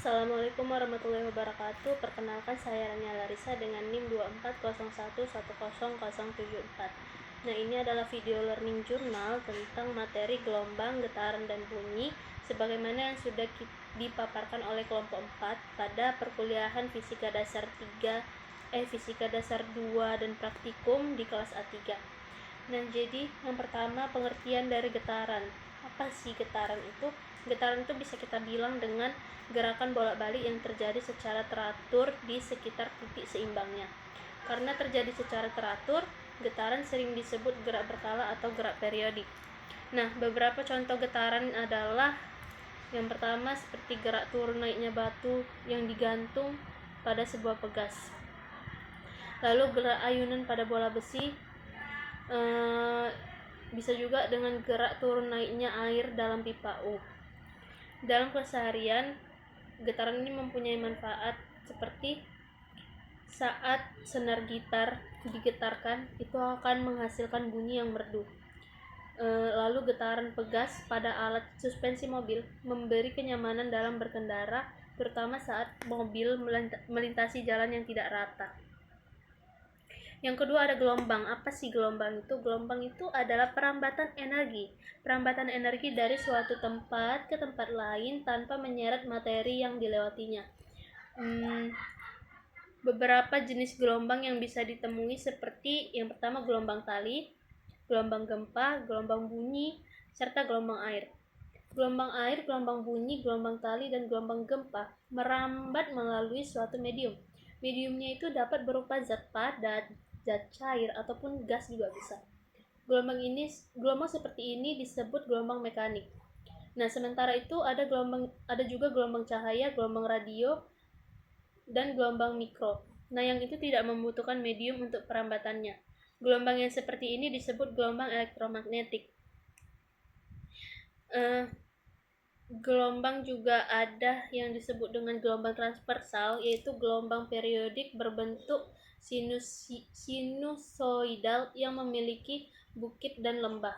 Assalamualaikum warahmatullahi wabarakatuh. Perkenalkan, saya Rania Larissa dengan NIM 2401100074. Nah, ini adalah video learning journal tentang materi gelombang, getaran, dan bunyi sebagaimana yang sudah dipaparkan oleh kelompok 4 pada perkuliahan Fisika Dasar 3, Fisika Dasar 2 dan praktikum di kelas A3. Nah, jadi yang pertama, pengertian dari getaran. Apa sih getaran itu? Getaran itu bisa kita bilang dengan gerakan bolak-balik yang terjadi secara teratur di sekitar titik seimbangnya. Karena terjadi secara teratur, getaran sering disebut gerak berkala atau gerak periodik. Nah, beberapa contoh getaran adalah yang pertama seperti gerak turun naiknya batu yang digantung pada sebuah pegas. Lalu gerak ayunan pada bola besi, bisa juga dengan gerak turun naiknya air dalam pipa U. Dalam keseharian, getaran ini mempunyai manfaat seperti saat senar gitar digetarkan, itu akan menghasilkan bunyi yang merdu. Lalu getaran pegas pada alat suspensi mobil memberi kenyamanan dalam berkendara, terutama saat mobil melintasi jalan yang tidak rata. Yang kedua ada gelombang. Apa sih gelombang itu? Gelombang itu adalah perambatan energi. Perambatan energi dari suatu tempat ke tempat lain tanpa menyeret materi yang dilewatinya. Beberapa jenis gelombang yang bisa ditemui seperti yang pertama gelombang tali, gelombang gempa, gelombang bunyi, serta gelombang air. Gelombang air, gelombang bunyi, gelombang tali, dan gelombang gempa merambat melalui suatu medium. Mediumnya itu dapat berupa zat padat, zat cair, ataupun gas juga bisa. Gelombang seperti ini disebut gelombang mekanik. Nah, sementara itu ada juga gelombang cahaya, gelombang radio, dan gelombang mikro. Nah, yang itu tidak membutuhkan medium untuk perambatannya. Gelombang yang seperti ini disebut gelombang elektromagnetik. Gelombang juga ada yang disebut dengan gelombang transversal, yaitu gelombang periodik berbentuk sinusoidal yang memiliki bukit dan lembah.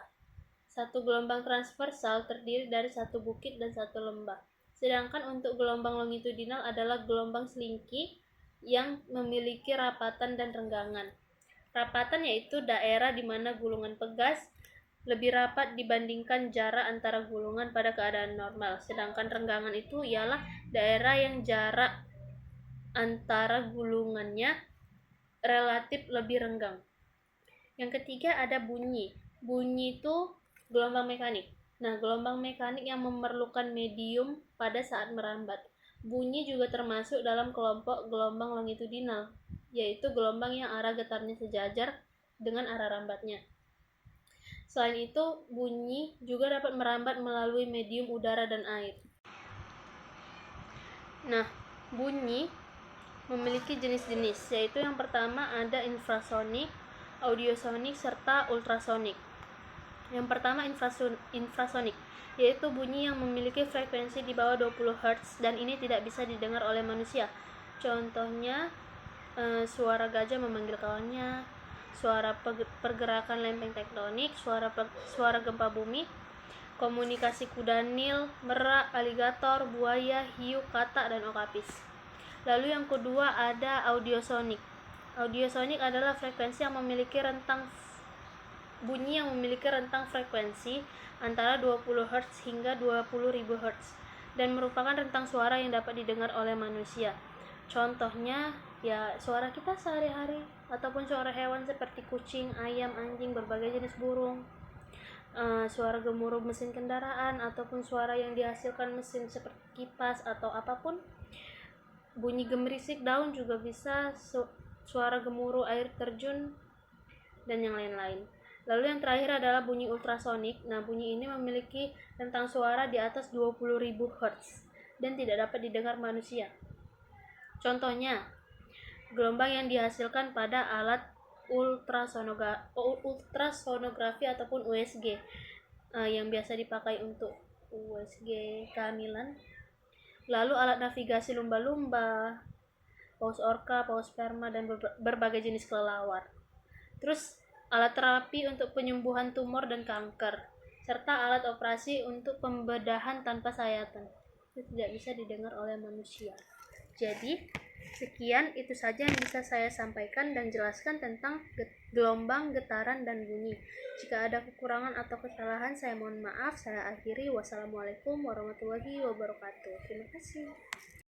Satu gelombang transversal terdiri dari satu bukit dan satu lembah. Sedangkan untuk gelombang longitudinal adalah gelombang selingki yang memiliki rapatan dan renggangan. Rapatan yaitu daerah di mana gulungan pegas lebih rapat dibandingkan jarak antara gulungan pada keadaan normal. Sedangkan renggangan itu ialah daerah yang jarak antara gulungannya relatif lebih renggang. Yang ketiga ada bunyi. Bunyi itu gelombang mekanik. Nah, gelombang mekanik yang memerlukan medium pada saat merambat. Bunyi juga termasuk dalam kelompok gelombang longitudinal, yaitu gelombang yang arah getarnya sejajar dengan arah rambatnya. Selain itu, bunyi juga dapat merambat melalui medium udara dan air. Nah, bunyi memiliki jenis-jenis, yaitu yang pertama ada infrasonik, audiosonik, serta ultrasonik. Yang pertama infrasonik, yaitu bunyi yang memiliki frekuensi di bawah 20 Hz dan ini tidak bisa didengar oleh manusia. Contohnya, suara gajah memanggil kawannya, suara pergerakan lempeng tektonik, suara gempa bumi, komunikasi kuda Nil, merak, aligator, buaya, hiu, katak, dan okapis. Lalu yang kedua ada audiosonik. Audiosonik adalah frekuensi yang memiliki bunyi yang memiliki rentang frekuensi antara 20 Hz hingga 20.000 Hz dan merupakan rentang suara yang dapat didengar oleh manusia. Contohnya ya suara kita sehari-hari ataupun suara hewan seperti kucing, ayam, anjing, berbagai jenis burung, suara gemuruh mesin kendaraan ataupun suara yang dihasilkan mesin seperti kipas atau apapun, bunyi gemerisik daun juga bisa, suara gemuruh air terjun, dan yang lain-lain. Lalu yang terakhir adalah bunyi ultrasonik. Nah, bunyi ini memiliki rentang suara di atas 20.000 Hz dan tidak dapat didengar manusia. Contohnya, gelombang yang dihasilkan pada alat ultrasonografi ataupun USG, yang biasa dipakai untuk USG kehamilan. Lalu alat navigasi lumba-lumba, paus orca, paus sperma, dan berbagai jenis kelelawar. Terus alat terapi untuk penyembuhan tumor dan kanker, serta alat operasi untuk pembedahan tanpa sayatan. itu tidak bisa didengar oleh manusia. Jadi, sekian itu saja yang bisa saya sampaikan dan jelaskan tentang gelombang, getaran, dan bunyi. Jika ada kekurangan atau kesalahan, saya mohon maaf. Saya akhiri. Wassalamualaikum warahmatullahi wabarakatuh. Terima kasih.